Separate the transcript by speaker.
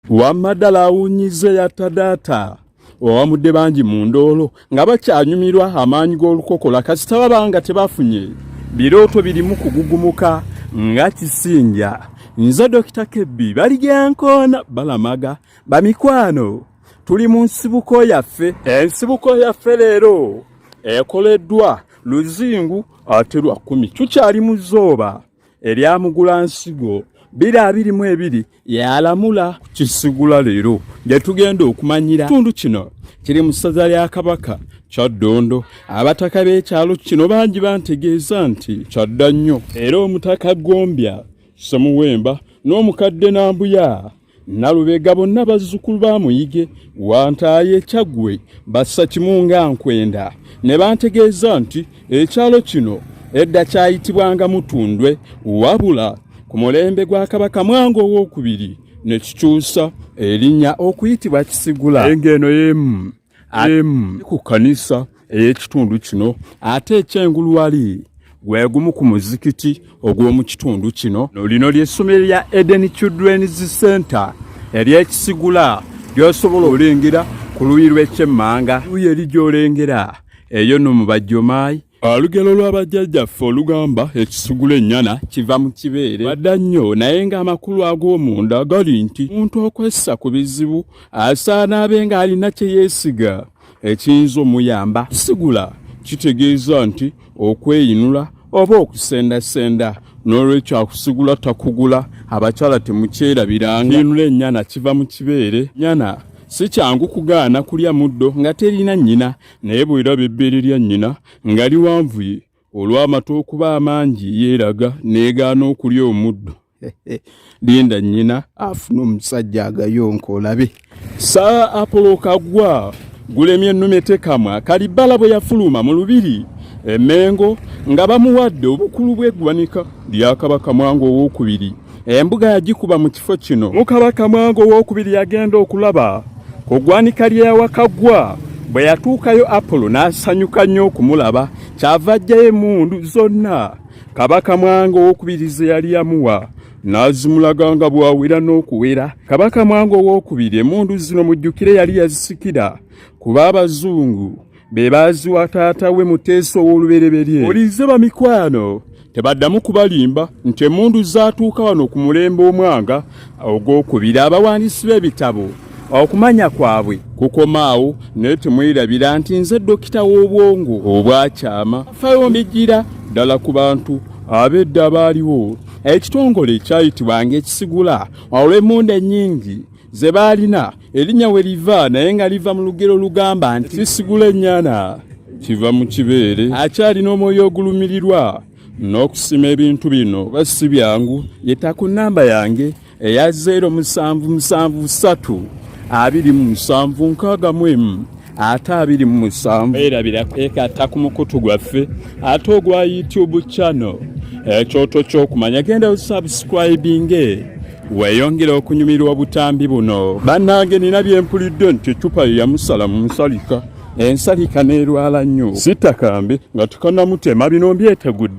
Speaker 1: Wamaddala awunyize yatadata owamudde bangi mu ndoolo nga bakyanyumirwa amaanyi g'olukokola kasita babanga tebafunye birooto birimu kugugumuka nga kisinja. Nze Dr. Kebbi baligyankoona balamaga bamikwano tuli mu nsibuko yaffe. Ensibuko yaffe leero ekoleddwa Luzingu ate lwa 10 tukyali mu zzooba eryamugula nsigo 2022 yalamula kisigula leero gye tugenda okumanyira kitundu kino kiri mu ssaza lya Kabaka Kyaddondo. Abataka b'ekyalo kino bangi bantegeeza nti kyadda nnyo era omutaka Gombya Samuwemba n'omukadde Nambuya Nalubega bonna bazzukulu ba Muyige Wantaaye Kyaggwe bassa kimu nga nkwenda ne bantegeeza nti ekyalo kino edda kyayitibwanga Mutundwe wabula ku mulembe gwa Kabaka Mwango II ne kikyusa erinnya okuyitibwa Kisigula. Engeno yemu ku kanisa ey'ekitundu kino ate ekyengulu wali gwegumu ku muzikiti ogw'omu kitundu kino. Lino ly'essomero lya Eden Children's Center ery'Ekisigula ly'osobola olengera ku luuyi lw'ekyemmanga luuyi eri gy'olengera eyo no mu Bajjomaayi. Olugero lw'abajjajjaffe olugamba ekisigula ennyana kiva mu kibeere badda nnyo naye ng'amakulu ag'omunda gali nti omuntu okwessa ku bizibu asaana abe ng'alina kye yeesiga ekiyinza omuyamba. Kisigula kitegeeza nti okweyinula oba okusendasenda n'olwekyo akusigula takugula abakyala temukyerabiranga. Kiyinula ennyana kiva mu kibeere. Nnyana si kyangu kugaana kulya muddo nga terina nnyina naye bw'eraba ebbeere lya nnyina nga liwanvuye olw'amata okuba amangi yeeraga n'egaana okulya omuddo. Linda nnyina afuna omusajja agayonka olabe. Saa Apollo Kaggwa gulemye ennume tekamwa Kalibbala bwe yafuluma mu lubiri Emmengo nga bamuwadde obukulu bw'eggwanika lya Kabaka Mwango II. Embuga yagikuba mu kifo kino. Mukabaka Mwango II yagenda okulaba ku ggwanika ly'Awakaggwa bwe yatuukayo Apollo n'asanyuka nnyo okumulaba kyava ajjayo emmundu zonna Kabaka Mwango II ze yali yamuwa n'azimulaga nga bw'awera n'okuwera. Kabaka Mwango II emmundu zino mujjukire yali yazisikira kuba Abazungu be baaziwa taata we Muteesa ow'olubereberye. Olize bamikwano tebaddamu kubalimba nti emmundu zaatuuka wano ku mulembe omwanga ogwokubiri. Abawandiisi b'ebitabo okumanya kwabwe kukomaawo naye temwerabira nti nze Dokita w'obwongo obwakyama afayo mbijjira ddala ku bantu ab'edda abaaliwo. Ekitongole ekyayitibwanga Ekisigula olw'emmundu ennyingi ze baalina erinnya we liva naye nga liva mu lugero lugamba nti Kisigula ennyana kiva mu kibeere. Akyalina omwoyo ogulumirirwa n'okusima ebintu bino basi byangu yetta ku nnamba yange eya 0773 27 ate 27. Erabira kwekata ku mukutu gwaffe ate ogwa YouTube channel ekyoto ky'okumanya genda subscribing weeyongera okunyumirwa butambi buno. Bannange nina byempulidde nti ecupa ye yamusala mu nsalika ensalika n'erwala nnyo sitakambe nga tukanamutema bino mbyetegudde.